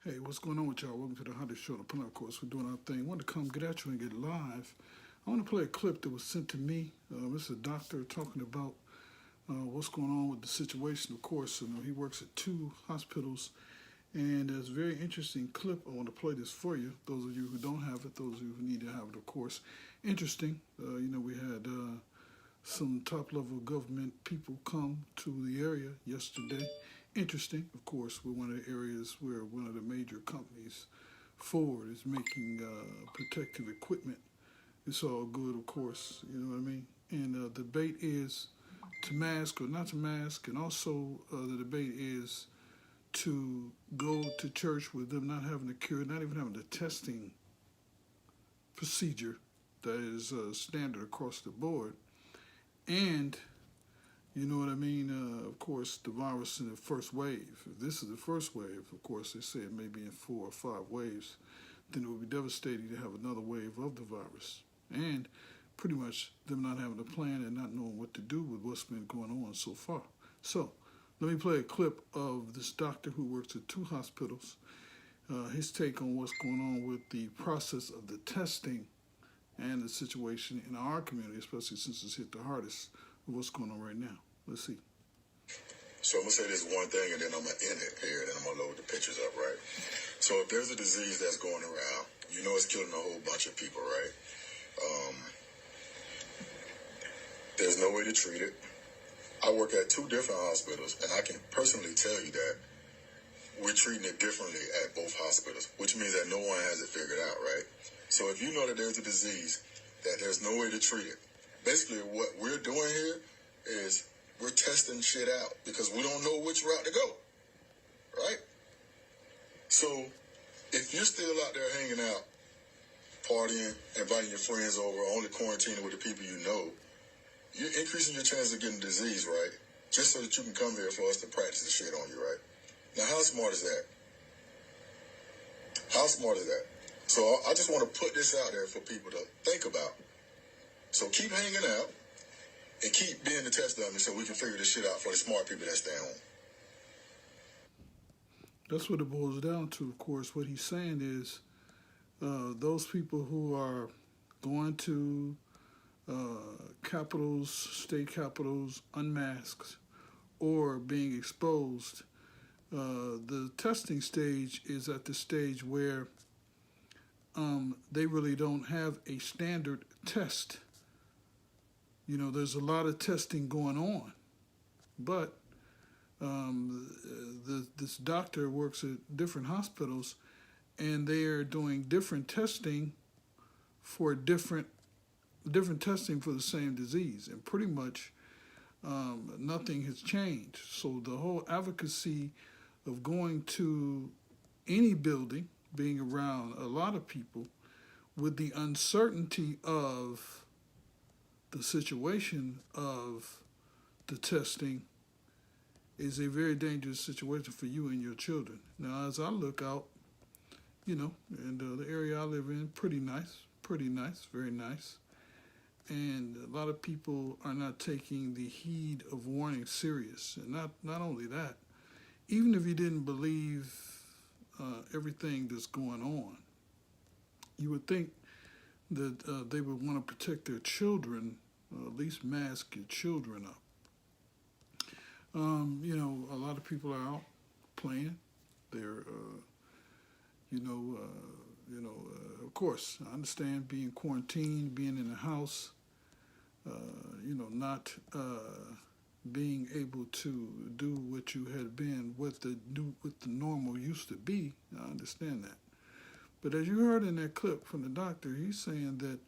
Hey, what's going on with y'all? Welcome to the Hunter Show. The Pullout Course. We're doing our thing. I wanted to come get at you and get live. I want to play a clip that was sent to me. This is a doctor talking about what's going on with the situation. Of course, he works at 2 hospitals, and there's a very interesting clip. I want to play this for you. Those of you who don't have it, those of you who need to have it, of course. Interesting. We had some top-level government people come to the area yesterday. Interesting, of course, we're one of the areas where one of the major companies, Ford, is making protective equipment. It's all good, of course, you know what I mean? And the debate is to mask or not to mask, and also the debate is to go to church with them not having the cure, not even having the testing procedure that is standard across the board. And you know what I mean? Of course, the virus in the first wave. If this is the first wave, of course, they say it may be in 4 or 5 waves. Then it would be devastating to have another wave of the virus. And pretty much them not having a plan and not knowing what to do with what's been going on so far. So let me play a clip of this doctor who works at 2 hospitals. His take on what's going on with the process of the testing and the situation in our community, especially since it's hit the hardest of what's going on right now. Let's see. So I'm going to say this one thing, and then I'm going to end it here, and then I'm going to load the pictures up, right? So if there's a disease that's going around, you know it's killing a whole bunch of people, right? There's no way to treat it. I work at 2 different hospitals, and I can personally tell you that we're treating it differently at both hospitals, which means that no one has it figured out, right? So if you know that there's a disease, that there's no way to treat it, basically what we're doing here is we're testing shit out because we don't know which route to go, right? So if you're still out there hanging out, partying, inviting your friends over, only quarantining with the people you know, you're increasing your chance of getting disease, right? Just so that you can come here for us to practice the shit on you, right? Now, how smart is that? How smart is that? So I just want to put this out there for people to think about. So keep hanging out and keep being the test dummy so we can figure this shit out for the smart people that stay home. That's what it boils down to, of course. What he's saying is those people who are going to capitals, state capitals, unmasked, or being exposed, the testing stage is at the stage where they really don't have a standard test. There's a lot of testing going on, but this doctor works at different hospitals, and they are doing different testing for different testing for the same disease, and pretty much nothing has changed. So the whole advocacy of going to any building, being around a lot of people, with the uncertainty of the situation of the testing is a very dangerous situation for you and your children. Now, as I look out, and the area I live in, pretty nice, very nice. And a lot of people are not taking the heed of warning serious. And not only that, even if you didn't believe everything that's going on, you would think that they would want to protect their children, at least mask your children up. A lot of people are out playing. They're, of course, I understand being quarantined, being in the house, not being able to do what you had been, what the normal used to be. I understand that. But as you heard in that clip from the doctor, he's saying that,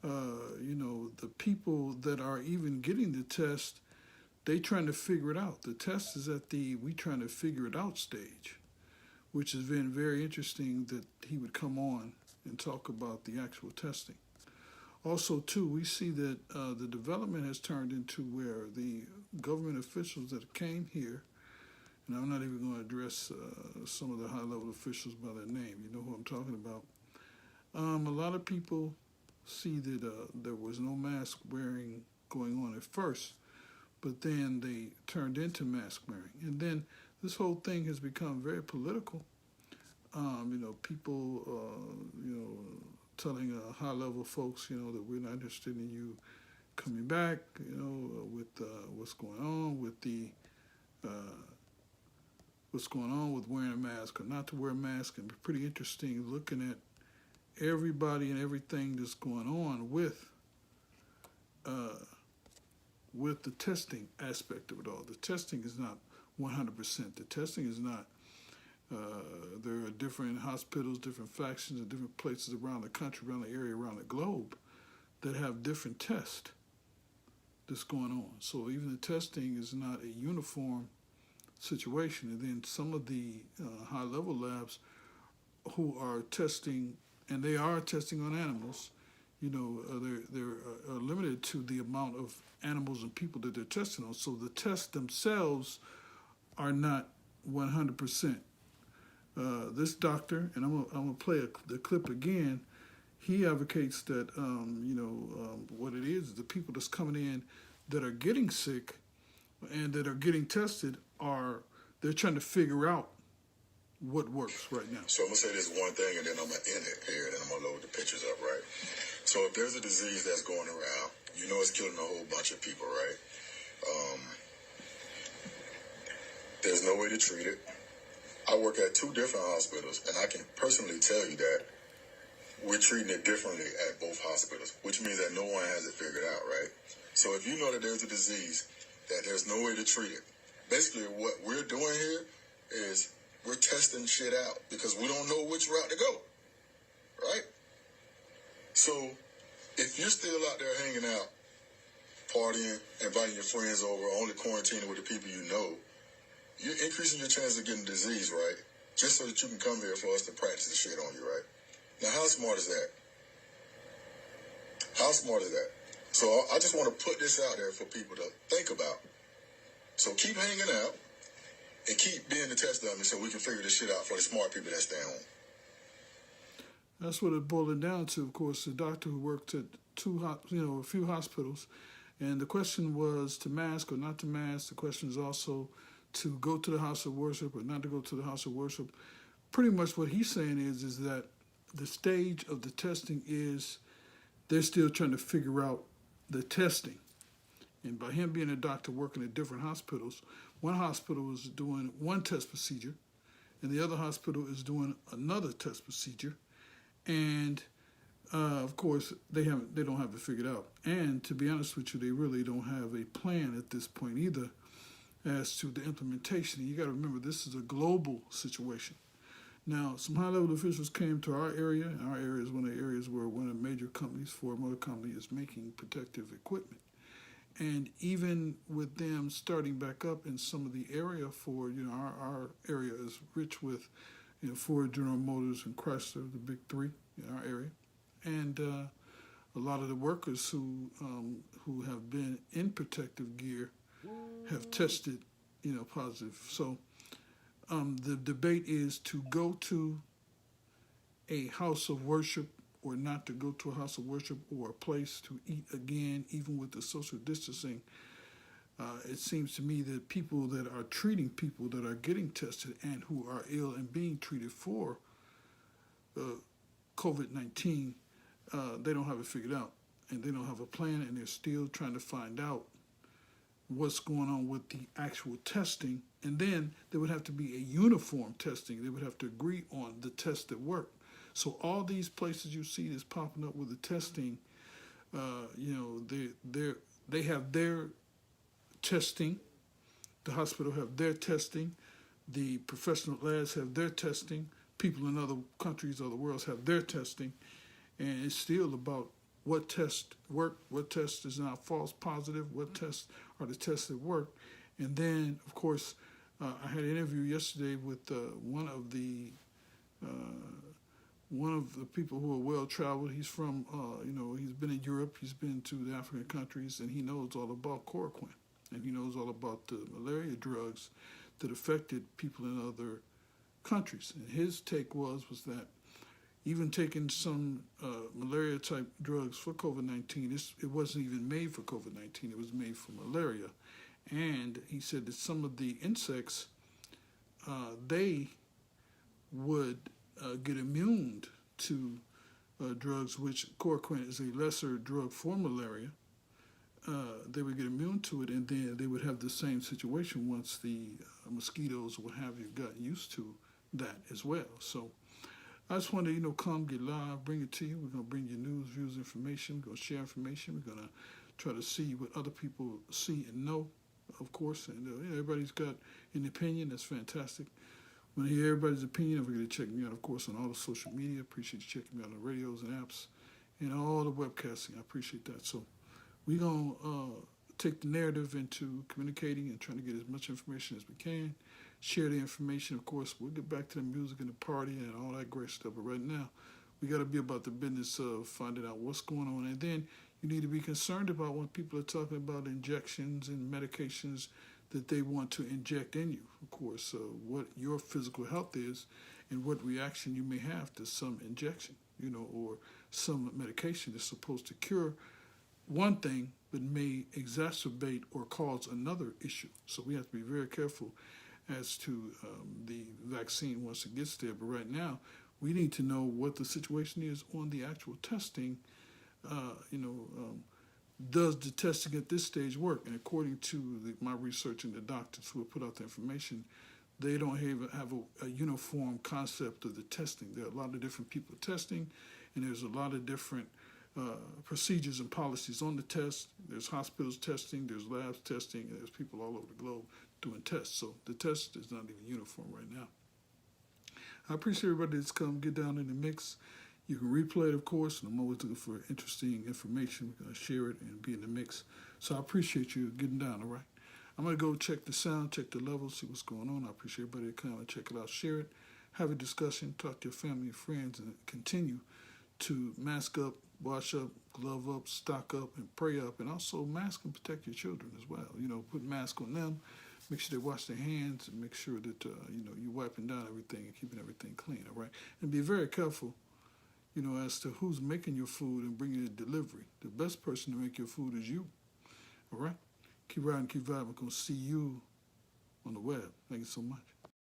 the people that are even getting the test, they trying to figure it out. The test is at the we trying to figure it out stage, which has been very interesting that he would come on and talk about the actual testing. Also, too, we see that the development has turned into where the government officials that came here, and I'm not even going to address some of the high-level officials by their name. You know who I'm talking about. A lot of people see that there was no mask wearing going on at first, but then they turned into mask wearing. And then this whole thing has become very political. People, telling high-level folks, that we're not interested in you coming back, with what's going on with the what's going on with wearing a mask or not to wear a mask, and pretty interesting looking at everybody and everything that's going on with the testing aspect of it all. The testing is not 100%. The testing is not. There are different hospitals, different factions, and different places around the country, around the area, around the globe that have different tests that's going on. So even the testing is not a uniform situation. And then some of the high-level labs who are testing, and they are testing on animals, they're limited to the amount of animals and people that they're testing on. So the tests themselves are not 100%. This doctor, and I'm gonna play the clip again. He advocates that what it is the people that's coming in that are getting sick and that are getting tested they're trying to figure out what works right now. So I'm gonna say this one thing, and then I'm gonna end it here, and then I'm gonna load the pictures up, right? So if there's a disease that's going around, it's killing a whole bunch of people, right? There's no way to treat it. I work at 2 different hospitals, and I can personally tell you that we're treating it differently at both hospitals, which means that no one has it figured out, right? So if you know that there's a disease that there's no way to treat it, basically what we're doing here is we're testing shit out because we don't know which route to go, right? So if you're still out there hanging out, partying, inviting your friends over, only quarantining with the people you know, you're increasing your chance of getting disease, right? Just so that you can come here for us to practice the shit on you, right? Now, how smart is that? How smart is that? So I just want to put this out there for people to think about. So keep hanging out and keep being the test dummy so we can figure this shit out for the smart people that stay home. That's what it boiled down to. Of course, the doctor who worked at a few hospitals, and the question was to mask or not to mask. The question is also to go to the house of worship or not to go to the house of worship. Pretty much what he's saying is that the stage of the testing is they're still trying to figure out the testing. And by him being a doctor working at different hospitals, one hospital is doing one test procedure and the other hospital is doing another test procedure. And of course, they don't have it figured out. And to be honest with you, they really don't have a plan at this point either as to the implementation. And you got to remember, this is a global situation. Now, some high-level officials came to our area, and our area is one of the areas where one of the major companies, Ford Motor Company, is making protective equipment. And even with them starting back up in some of the area, Ford, our area is rich with Ford, General Motors, and Chrysler, the big 3 in our area. And a lot of the workers who have been in protective gear have tested, positive. So the debate is to go to a house of worship or not to go to a house of worship or a place to eat again, even with the social distancing. It seems to me that people that are treating people that are getting tested and who are ill and being treated for COVID-19, they don't have it figured out, and they don't have a plan, and they're still trying to find out what's going on with the actual testing. And then there would have to be a uniform testing. They would have to agree on the tests that work. So all these places you see that's popping up with the testing, they have their testing. The hospital have their testing. The professional labs have their testing. People in other countries, other worlds have their testing. And it's still about what tests work, what test is not false positive, what tests are the tests that work. And then, of course, I had an interview yesterday with one of the people who are well-traveled. He's from, he's been in Europe, he's been to the African countries, and he knows all about chloroquine. And he knows all about the malaria drugs that affected people in other countries. And his take was that even taking some malaria-type drugs for COVID-19, it wasn't even made for COVID-19. It was made for malaria. And he said that some of the insects, they would get immune to drugs, which chloroquine is a lesser drug for malaria. They would get immune to it, and then they would have the same situation once the mosquitoes or what have you got used to that as well. So I just wanted to, come, get live, bring it to you. We're going to bring you news, views, information. We're going to share information. We're going to try to see what other people see and know, of course. And everybody's got an opinion. That's fantastic. When I hear everybody's opinion, if you're going to check me out, of course, on all the social media. Appreciate you checking me out on the radios and apps and all the webcasting. I appreciate that. So we're going to take the narrative into communicating and trying to get as much information as we can. Share the information, of course. We'll get back to the music and the party and all that great stuff. But right now, we got to be about the business of finding out what's going on. And then you need to be concerned about when people are talking about injections and medications that they want to inject in you. Of course, what your physical health is and what reaction you may have to some injection, or some medication that's supposed to cure one thing but may exacerbate or cause another issue. So we have to be very careful as to the vaccine once it gets there. But right now, we need to know what the situation is on the actual testing. Does the testing at this stage work? And according to my research and the doctors who have put out the information, they don't have a uniform concept of the testing. There are a lot of different people testing, and there's a lot of different procedures and policies on the test. There's hospitals testing, there's labs testing, and there's people all over the globe doing tests. So the test is not even uniform right now. I appreciate everybody that's come get down in the mix. You can replay it, of course, and I'm always looking for interesting information. We're going to share it and be in the mix. So I appreciate you getting down, all right? I'm going to go check the sound, check the levels, see what's going on. I appreciate everybody to come and check it out, share it, have a discussion, talk to your family and friends, and continue to mask up, wash up, glove up, stock up, and pray up, and also mask and protect your children as well. Put mask on them, make sure they wash their hands, and make sure that, you're wiping down everything and keeping everything clean, all right? And be very careful, as to who's making your food and bringing it delivery. The best person to make your food is you, all right? Keep riding, keep vibing. We're going to see you on the web. Thank you so much.